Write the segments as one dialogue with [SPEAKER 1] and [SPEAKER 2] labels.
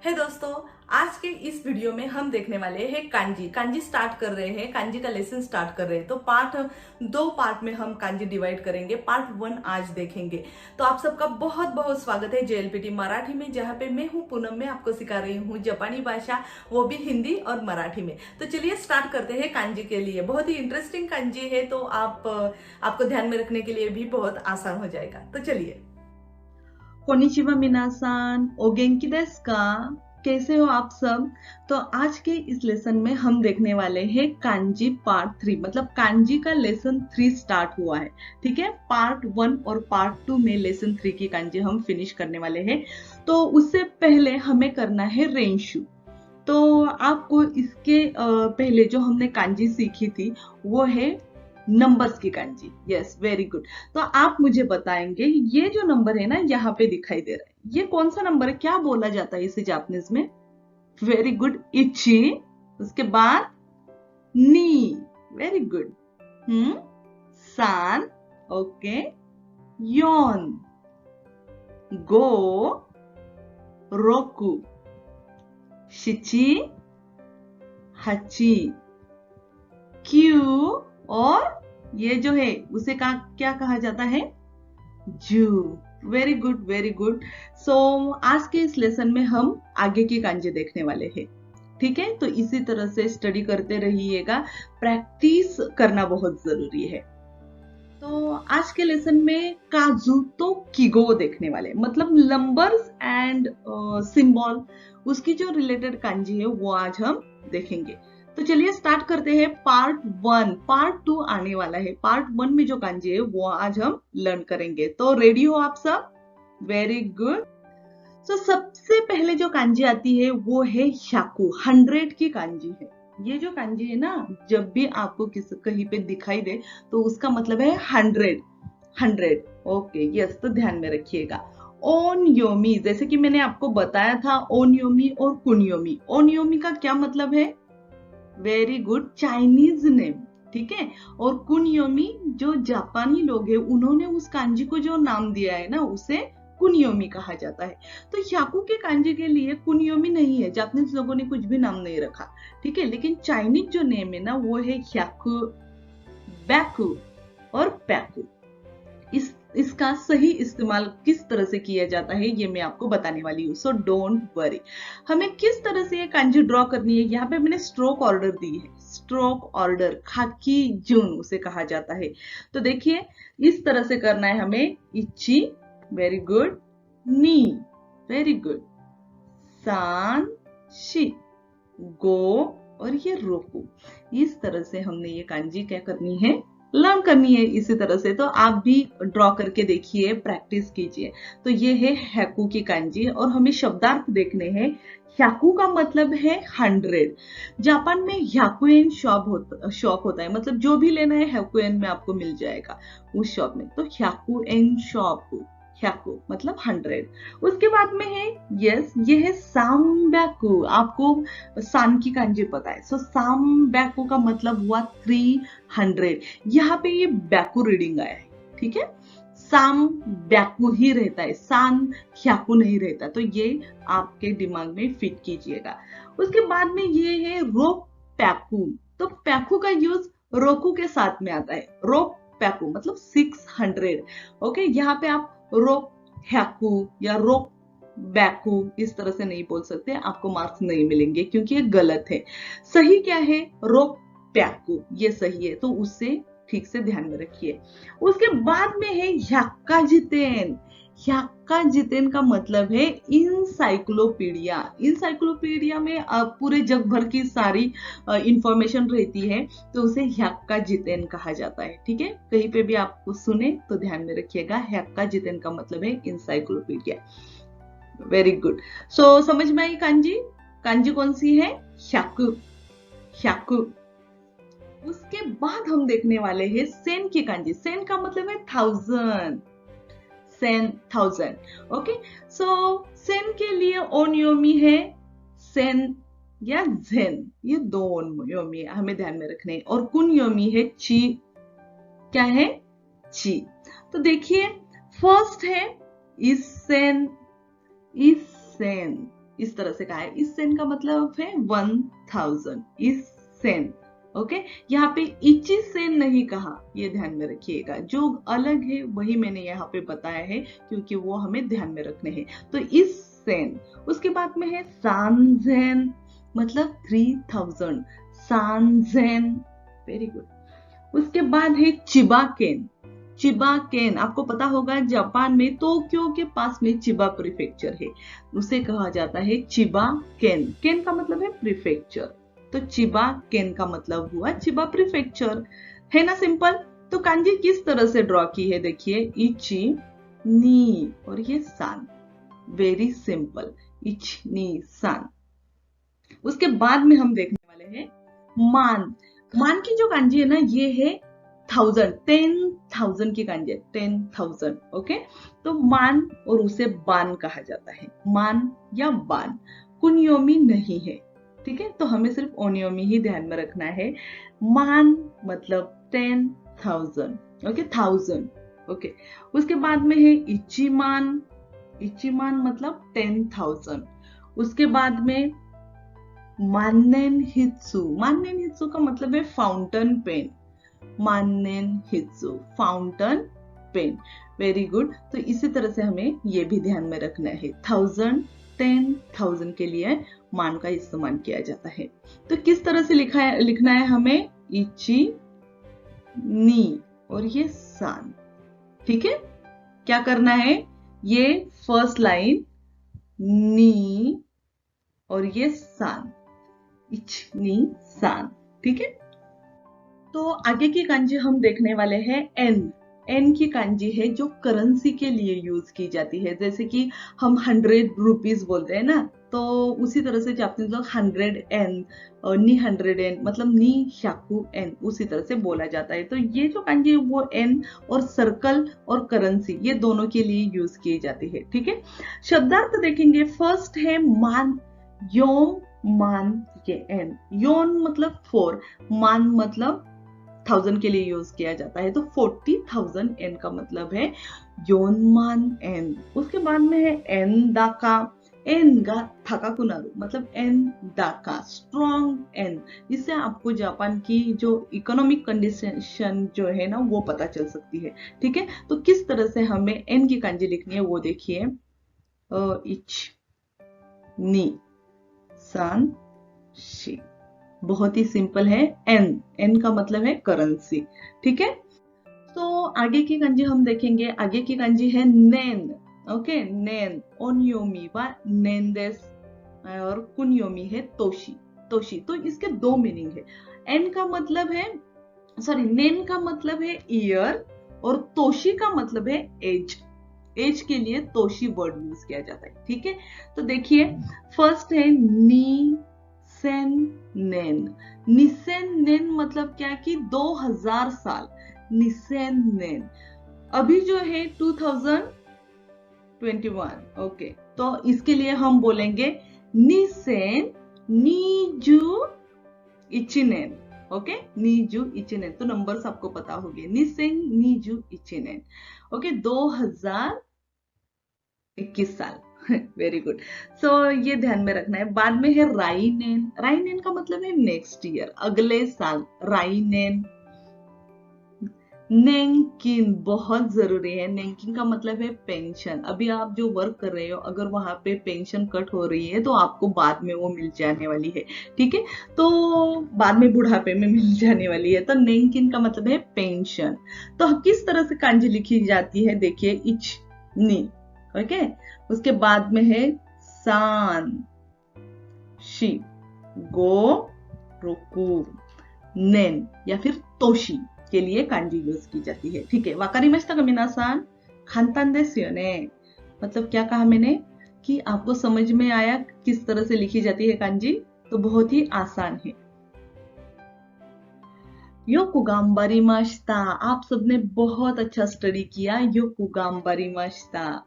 [SPEAKER 1] हे दोस्तों, आज के इस वीडियो में हम देखने वाले हैं कांजी स्टार्ट कर रहे हैं। कांजी का लेसन स्टार्ट कर रहे हैं। तो दो पार्ट में हम कांजी डिवाइड करेंगे। पार्ट 1 आज देखेंगे। तो आप सबका बहुत बहुत स्वागत है JLPT मराठी में, जहाँ पे मैं हूँ पूनम। में आपको सिखा रही हूँ जापानी भाषा, वो भी हिंदी और मराठी में। तो चलिए स्टार्ट करते हैं। कांजी के लिए बहुत ही इंटरेस्टिंग कांजी है, तो आपको ध्यान में रखने के लिए भी बहुत आसान हो जाएगा। तो चलिए।
[SPEAKER 2] कोनिचिवा मिनासान, ओ गेंकी देsu का? कैसे हो आप सब? तो आज के इस लेसन में हम देखने वाले हैं कांजी पार्ट 3, मतलब कांजी का लेसन 3 स्टार्ट हुआ है। ठीक है, पार्ट 1 और पार्ट 2 में लेसन 3 की कांजी हम फिनिश करने वाले हैं। तो उससे पहले हमें करना है रेंशु। तो आपको इसके पहले जो हमने कांजी सीखी थी वो है नंबर्स की कांजी। Yes, very good. तो आप मुझे बताएंगे, ये जो नंबर है ना यहाँ पे दिखाई दे रहा है, ये कौन सा नंबर है? क्या बोला जाता है इसे जापानीज में? वेरी गुड, इची। उसके बाद नी, वेरी गुड। सान, ओके। योन, गो, रोकु, शिची, हची, क्यू, और ये जो है उसे क्या कहा जाता है? जू। Very good, very good. So आज के इस लेसन में हम आगे की कांजी देखने वाले हैं। ठीक है, तो इसी तरह से स्टडी करते रहिएगा। प्रैक्टिस करना बहुत जरूरी है। तो आज के लेसन में काजू तो किगो देखने वाले, मतलब नंबर्स एंड सिंबल, उसकी जो रिलेटेड कांजी है वो आज हम देखेंगे। तो चलिए स्टार्ट करते हैं। पार्ट 1, पार्ट 2 आने वाला है। पार्ट 1 में जो कांजी है वो आज हम लर्न करेंगे। तो रेडी हो आप सब? Very good. तो सबसे पहले जो कांजी आती है वो है ह्याकु, 100 की कांजी है। ये जो कांजी है ना, जब भी आपको कहीं पे दिखाई दे तो उसका मतलब है 100। ओके, यस, तो ध्यान में रखिएगा। ओनयोमी, जैसे कि मैंने आपको बताया था, ओनयोमी और कुनियोमी। ओनयोमी का क्या मतलब है? Very good, Chinese name. ठीक है, और कुनियोमी जो जापानी लोग हैं उन्होंने उस कांजी को जो नाम दिया है ना, उसे कुनियोमी कहा जाता है। तो ह्याकु के कांजी के लिए कुनियोमी नहीं है, जापानीज लोगों ने कुछ भी नाम नहीं रखा। ठीक है, लेकिन चाइनीज जो नेम है ना वो है ह्याकु, बैकु और पैकु। इसका सही इस्तेमाल किस तरह से किया जाता है ये मैं आपको बताने वाली हूँ। So don't worry. हमें किस तरह से ये कांजी ड्रॉ करनी है, यहाँ पे मैंने स्ट्रोक ऑर्डर दी है। स्ट्रोक ऑर्डर, खाकी जुन उसे कहा जाता है। तो देखिए, इस तरह से करना है हमें। इची, वेरी गुड। नी, वेरी गुड। सान, शी, गो, और ये रोकू। इस तरह से हमने ये कांजी क्या करनी है? लर्न करनी है इसी तरह से। तो आप भी ड्रॉ करके देखिए, प्रैक्टिस कीजिए। तो ये है हैकू की कांजी, और हमें शब्दार्थ देखने हैं। ह्याकू का मतलब है 100। जापान में ह्याकुएन शॉप होता है, मतलब जो भी लेना है ह्याकुएन में आपको मिल जाएगा उस शॉप में। तो ह्याकुएन शॉप, ह्याकू मतलब 100। उसके बाद में है, यस, ये है सामब्याकू। आपको सान की कांजी पता है। सो सामब्याकू का मतलब हुआ 300। यहाँ पे ये बैकू रीडिंग आया है। ठीक है, साम बैकू ही रहता है, सान ह्याकू नहीं रहता। तो ये आपके दिमाग में फिट कीजिएगा। उसके बाद में ये है रोक पैकू। तो पैकू का यूज रोकू के साथ में आता है। रोक पैकू मतलब 600। ओके, यहाँ पे आप रोक ह्याकू या रोक बैकू इस तरह से नहीं बोल सकते, आपको मार्क्स नहीं मिलेंगे क्योंकि ये गलत है। सही क्या है? रोक पैकू, ये सही है। तो उससे ठीक से ध्यान में रखिए। उसके बाद में है ह्याक्का जितेन। ह्याक्का जितेन का मतलब है इंसाइक्लोपीडिया। इंसाइक्लोपीडिया में पूरे जग भर की सारी इंफॉर्मेशन रहती है, तो उसे ह्याक्का जितेन कहा जाता है। ठीक है, कहीं पे भी आपको सुने तो ध्यान में रखिएगा, ह्याक्का जितेन का मतलब है इंसाइक्लोपीडिया। Very good. सो समझ में आई कांजी? कांजी कौन सी है? ह्याकु, ह्याकु। उसके बाद हम देखने वाले हैं सेन की कांजी। सेन का मतलब है 1000। सेन 1000। ओके, सो सेन के लिए ओनयोमी है सेन या जेन, ये दो ओनयोमी हमें ध्यान में रखने हैं। और कुनयोमी है ची। क्या है? ची। तो देखिए, फर्स्ट है इसेन, इसेन। इस तरह से कहा है। इस सेन का मतलब है 1000, इस सेन। ओके, यहाँ पे इची सेन नहीं कहा, ये ध्यान में रखिएगा। जो अलग है वही मैंने यहाँ पे बताया है, क्योंकि वो हमें ध्यान में रखने हैं। तो इस सेन, उसके बाद में है सांजेन, मतलब 3000, सांजेन, वेरी गुड। उसके बाद है चिबाकेन। चिबाकेन आपको पता होगा, जापान में टोक्यो के पास में चिबा प्रीफेक्चर है, उसे कहा जाता है चिबाकेन। केन का मतलब है प्रीफेक्चर, तो चिबाकेन का मतलब हुआ चिबा प्रीफेक्चर, है ना सिंपल। तो कांजी किस तरह से ड्रॉ की है, देखिए, इची नी और ये सान, वेरी सिंपल, इच नी सान। उसके बाद में हम देखने वाले हैं मान। मान की जो कांजी है ना, ये है 10,000 की कांजी है, 10,000। ओके, तो मान और उसे बान कहा जाता है, मान या बान, कुनियोमी नहीं है, ठीक है। तो हमें सिर्फ ओनियोमी ही ध्यान में रखना है। मान मतलब 10,000, ओके, 1000। ओके, उसके बाद में है इचिमान। इचिमान मतलब 10,000। उसके बाद में मान्नेन हित्सु। मान्नेन हित्सु का मतलब है फाउंटेन पेन, मान्नेन हित्सु, फाउंटेन पेन, वेरी गुड। तो इसी तरह से हमें ये भी ध्यान में रखना है, 1000, 10,000 के लिए मान का इस्तेमाल किया जाता है। तो किस तरह से लिखना है हमें, इची नी और ये सान, ठीक है। क्या करना है, ये फर्स्ट लाइन नी और ये सान, इच नी सान, ठीक है। तो आगे की कांजी हम देखने वाले हैं एन। एन की कांजी है जो करेंसी के लिए यूज की जाती है, जैसे कि हम 100 रुपीज बोलते हैं ना, तो उसी तरह से जापानीज लोग 100 एन और नी 100 एन, मतलब नी शाकू एन, उसी तरह से बोला जाता है। तो ये जो कांजी है वो एन और सर्कल और करेंसी, ये दोनों के लिए यूज की जाती है, ठीक है। शब्दार्थ देखेंगे, फर्स्ट है मान, योम मान के एन, योन मतलब 4, मान मतलब 1000 के लिए यूज किया जाता है, तो 40,000 एन का मतलब है योनमान एन। उसके बाद में है एन दाका। एन गा थाका कुनारू मतलब एन दाका, स्ट्रॉन्ग एन। इससे आपको जापान की जो इकोनॉमिक कंडीशन जो है ना वो पता चल सकती है, ठीक है। तो किस तरह से हमें एन की कांजी लिखनी है वो देखिए, इच नी सान शी, बहुत ही सिंपल है। एन, एन का मतलब है करेंसी, ठीक है। तो आगे की कांजी हम देखेंगे, आगे की कांजी है नेन। ओके, नेन, ओनियोमी व नेंदेस और कुनियोमी है तोशी, तोशी। तो इसके दो मीनिंग है। एन का मतलब है, सॉरी, नेन का मतलब है ईयर और तोशी का मतलब है एज। एज के लिए तोशी वर्ड यूज किया जाता है, ठीक है। तो देखिए, फर्स्ट है नी सेन नेन। निसेन नेन मतलब क्या कि 2000 साल, निसेन नेन। अभी जो है 2021, ओके, तो इसके लिए हम बोलेंगे निसेन नीजू इचिनेन, ओके, नीजू इचिनेन। तो नंबर्स आपको पता होंगे, निसेन नीजू इचिनेन, ओके, 2021 साल, वेरी गुड। सो ये ध्यान में रखना है। बाद में है राइनेन। राइनेन का मतलब है नेक्स्ट ईयर, अगले साल, राइनेन। नेंकिन बहुत जरूरी है। नेंकिन का मतलब है पेंशन। अभी आप जो वर्क कर रहे हो, अगर वहां पे पेंशन कट हो रही है तो आपको बाद में वो मिल जाने वाली है, ठीक है। तो बाद में बुढ़ापे में मिल जाने वाली है। तो नेंकिन का मतलब है पेंशन। तो किस तरह से कांजी लिखी जाती है, देखिए, इच नी, ओके। उसके बाद में है सान शी, गो रोकू, नेन या फिर तोशी के लिए कांजी यूज की जाती है, ठीक है। वाकारिमाशिता का मिनासान, खानतान देसु यो ने, मतलब क्या कहा मैंने कि आपको समझ में आया किस तरह से लिखी जाती है कांजी, तो बहुत ही आसान है। योकु गाम्बारिमाशिता, आप सबने बहुत अच्छा स्टडी किया। योकु गाम्बारिमाशिता,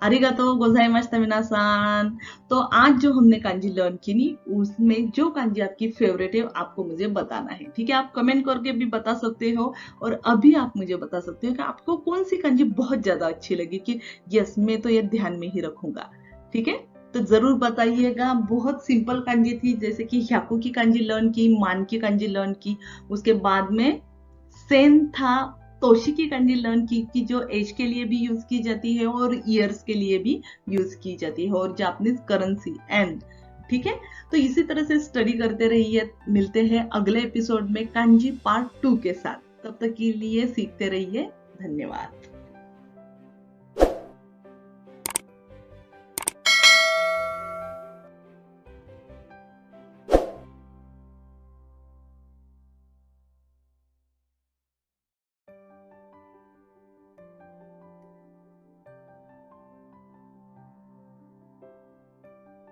[SPEAKER 2] आरिगातो गोजाइमाशिता मिनासान। तो आज जो हमने कांजी लर्न की नी, उसमें जो कांजी आपकी फेवरेट है आपको मुझे बताना है, ठीक है। आप कमेंट करके भी बता सकते हो, और अभी आप मुझे बता सकते हो कि आपको कौन सी कांजी बहुत ज्यादा अच्छी लगी, कि यस मैं तो ये ध्यान में ही रखूंगा, ठीक है। तो जरूर बताइएगा। बहुत सिंपल कांजी थी, जैसे कि ह्याकू की कांजी लर्न की, मान की कांजी लर्न की, उसके बाद में सेन था, तोशी की कांजी लर्न की जो एज के लिए भी यूज की जाती है और ईयर्स के लिए भी यूज की जाती है, और जापानीज करेंसी एन। ठीक है, तो इसी तरह से स्टडी करते रहिए। मिलते हैं अगले एपिसोड में कांजी पार्ट 2 के साथ। तब तक के लिए सीखते रहिए। धन्यवाद।